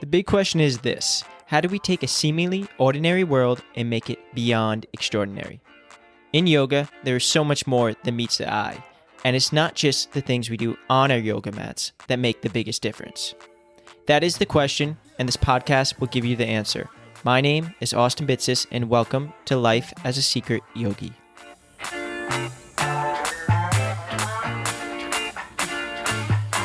The big question is this: how do we take a seemingly ordinary world and make it beyond extraordinary? In yoga, there is so much more than meets the eye, and it's not just the things we do on our yoga mats that make the biggest difference. That is the question, and this podcast will give you the answer. My name is Austin Bitsis, and welcome to Life as a Secret Yogi.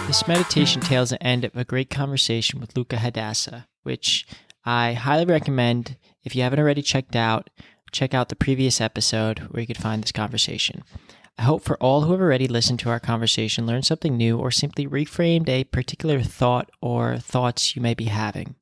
This meditation tails the end of a great conversation with Luca Hadassah, which I highly recommend. If you haven't already check out the previous episode where you could find this conversation. I hope for all who have already listened to our conversation learned something new or simply reframed a particular thought or thoughts you may be having.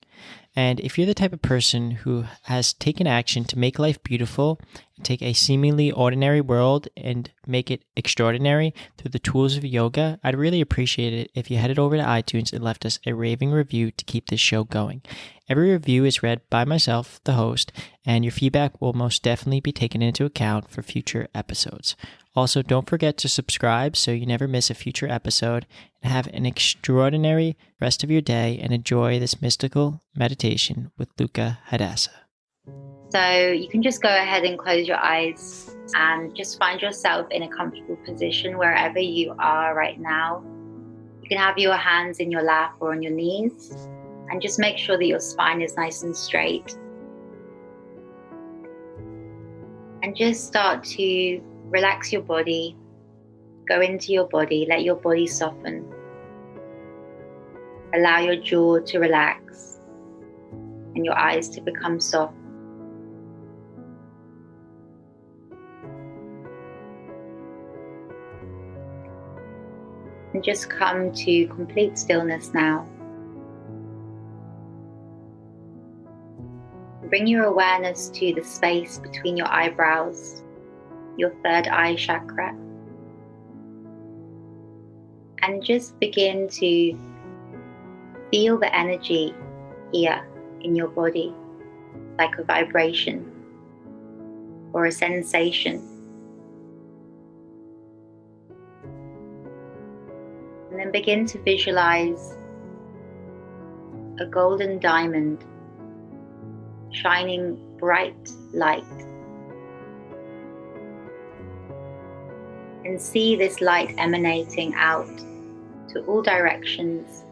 And if you're the type of person who has taken action to make life beautiful, take a seemingly ordinary world and make it extraordinary through the tools of yoga, I'd really appreciate it if you headed over to iTunes and left us a raving review to keep this show going. Every review is read by myself, the host, and your feedback will most definitely be taken into account for future episodes. Also, don't forget to subscribe so you never miss a future episode, and have an extraordinary rest of your day and enjoy this mystical meditation with Luca Hadassah. So you can just go ahead and close your eyes and just find yourself in a comfortable position wherever you are right now. You can have your hands in your lap or on your knees, and just make sure that your spine is nice and straight. And just start to relax your body, go into your body, let your body soften. Allow your jaw to relax and your eyes to become soft. And just come to complete stillness now. Bring your awareness to the space between your eyebrows, your third eye chakra, and just begin to feel the energy here in your body, like a vibration or a sensation. And then begin to visualize a golden diamond shining bright light. And see this light emanating out to all directions.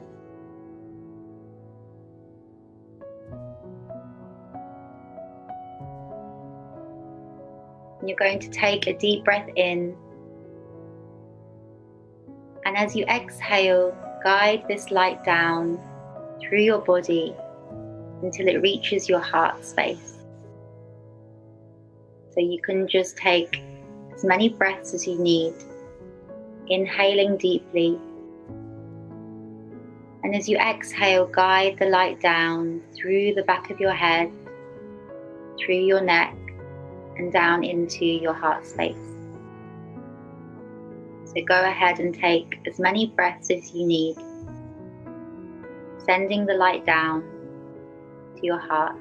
And you're going to take a deep breath in. And as you exhale, guide this light down through your body until it reaches your heart space. So you can just take as many breaths as you need, inhaling deeply. And as you exhale, guide the light down through the back of your head, through your neck, and down into your heart space. So go ahead and take as many breaths as you need, sending the light down to your heart.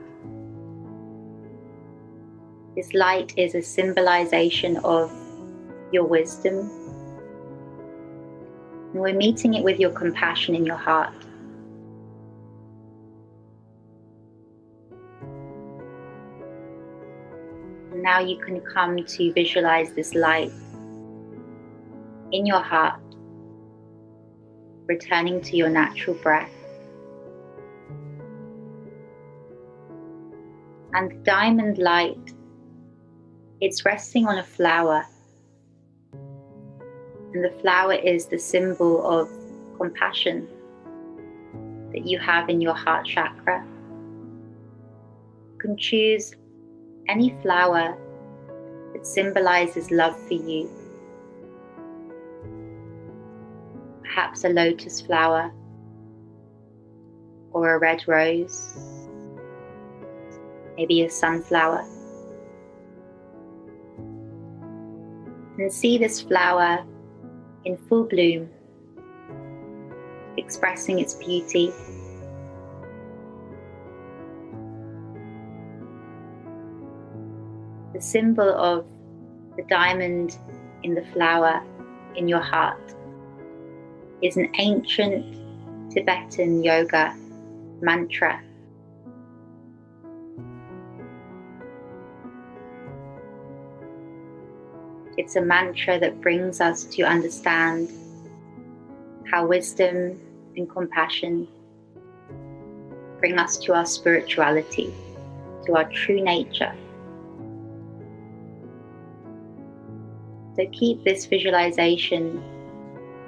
This light is a symbolization of your wisdom. And we're meeting it with your compassion in your heart. And now you can come to visualize this light in your heart, returning to your natural breath. And the diamond light, it's resting on a flower. And the flower is the symbol of compassion that you have in your heart chakra. You can choose any flower that symbolizes love for you. Perhaps a lotus flower or a red rose, maybe a sunflower. And see this flower in full bloom, expressing its beauty. The symbol of the diamond in the flower in your heart is an ancient Tibetan yoga mantra. It's a mantra that brings us to understand how wisdom and compassion bring us to our spirituality, to our true nature. So keep this visualization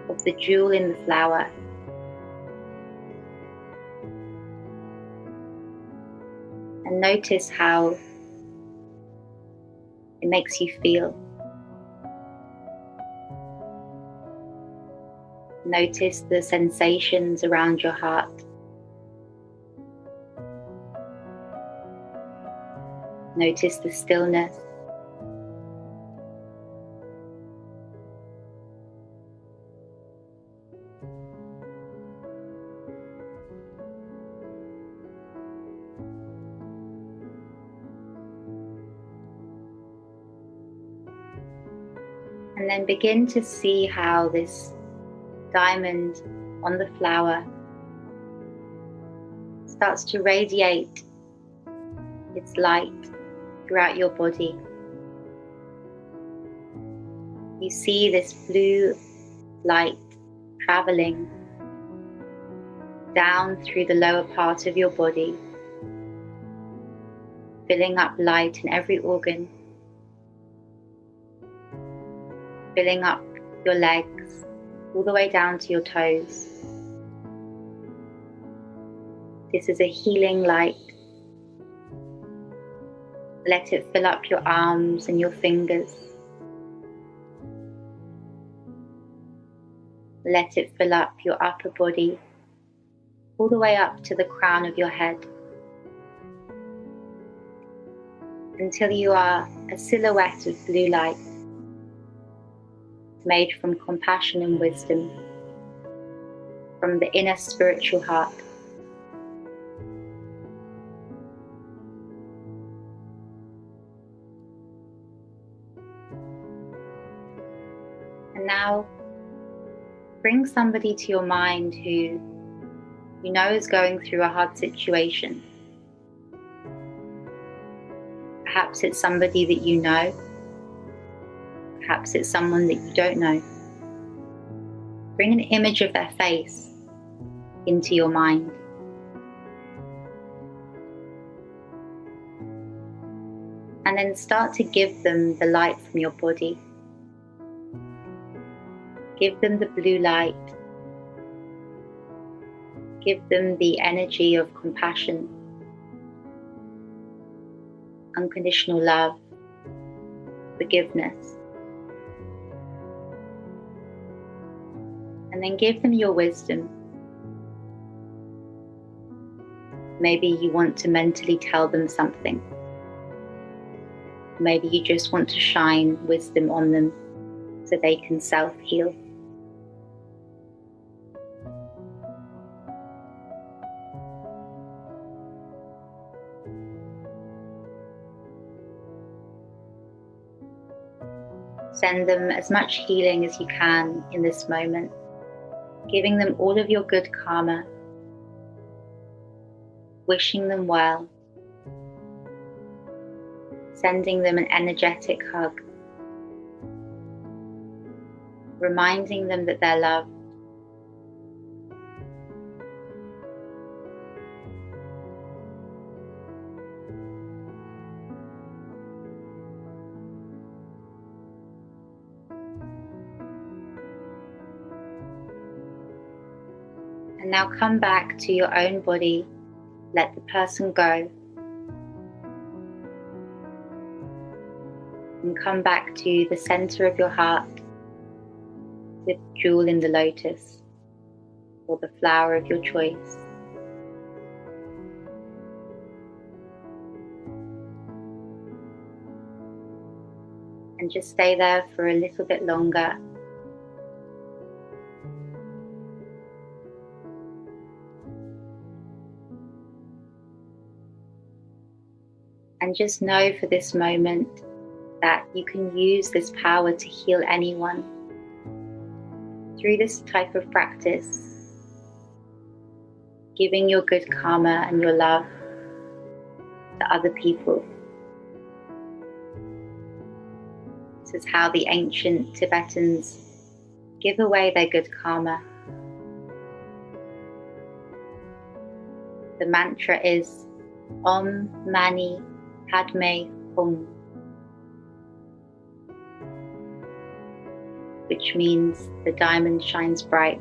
of the jewel in the flower. And notice how it makes you feel. Notice the sensations around your heart. Notice the stillness. And then begin to see how this diamond on the flower starts to radiate its light throughout your body. You see this blue light traveling down through the lower part of your body, filling up light in every organ, filling up your legs all the way down to your toes. This is a healing light. Let it fill up your arms and your fingers. Let it fill up your upper body, all the way up to the crown of your head, until you are a silhouette of blue light, made from compassion and wisdom, from the inner spiritual heart. And now, bring somebody to your mind who you know is going through a hard situation. Perhaps it's somebody that you know. Perhaps it's someone that you don't know. Bring an image of their face into your mind. And then start to give them the light from your body. Give them the blue light. Give them the energy of compassion, unconditional love, forgiveness. And then give them your wisdom. Maybe you want to mentally tell them something. Maybe you just want to shine wisdom on them so they can self-heal. Send them as much healing as you can in this moment, giving them all of your good karma, wishing them well, sending them an energetic hug, reminding them that they're loved. And now come back to your own body, let the person go, and come back to the center of your heart, the jewel in the lotus, or the flower of your choice. And just stay there for a little bit longer. And just know for this moment that you can use this power to heal anyone. Through this type of practice, giving your good karma and your love to other people. This is how the ancient Tibetans give away their good karma. The mantra is Om Mani Padme Hum, which means the diamond shines bright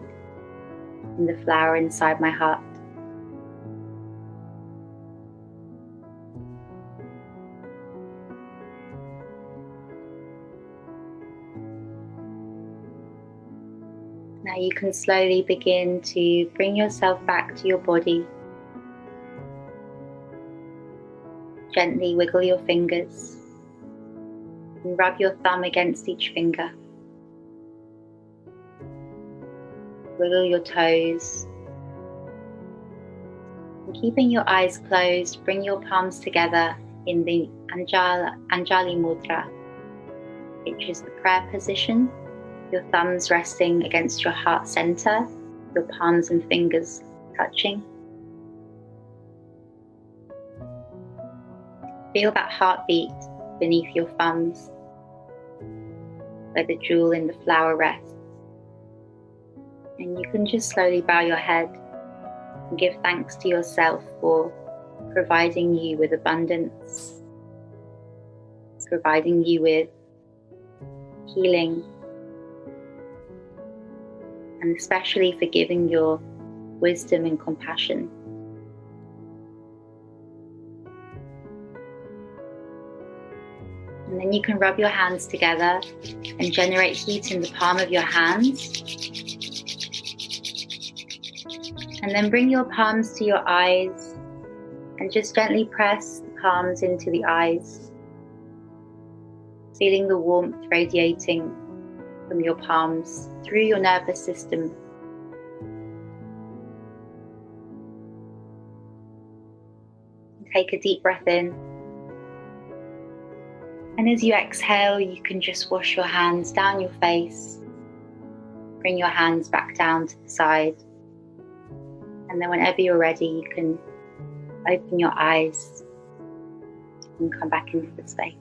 in the flower inside my heart. Now you can slowly begin to bring yourself back to your body. Gently wiggle your fingers and rub your thumb against each finger. Wiggle your toes. And keeping your eyes closed, bring your palms together in the Anjali Mudra, which is the prayer position. Your thumbs resting against your heart center, your palms and fingers touching. Feel that heartbeat beneath your thumbs, where the jewel in the flower rests. And you can just slowly bow your head and give thanks to yourself for providing you with abundance, providing you with healing, and especially for giving your wisdom and compassion. And then you can rub your hands together and generate heat in the palm of your hands. And then bring your palms to your eyes and just gently press the palms into the eyes, feeling the warmth radiating from your palms through your nervous system. Take a deep breath in. And as you exhale, you can just wash your hands down your face. Bring your hands back down to the side. And then whenever you're ready, you can open your eyes and come back into the space.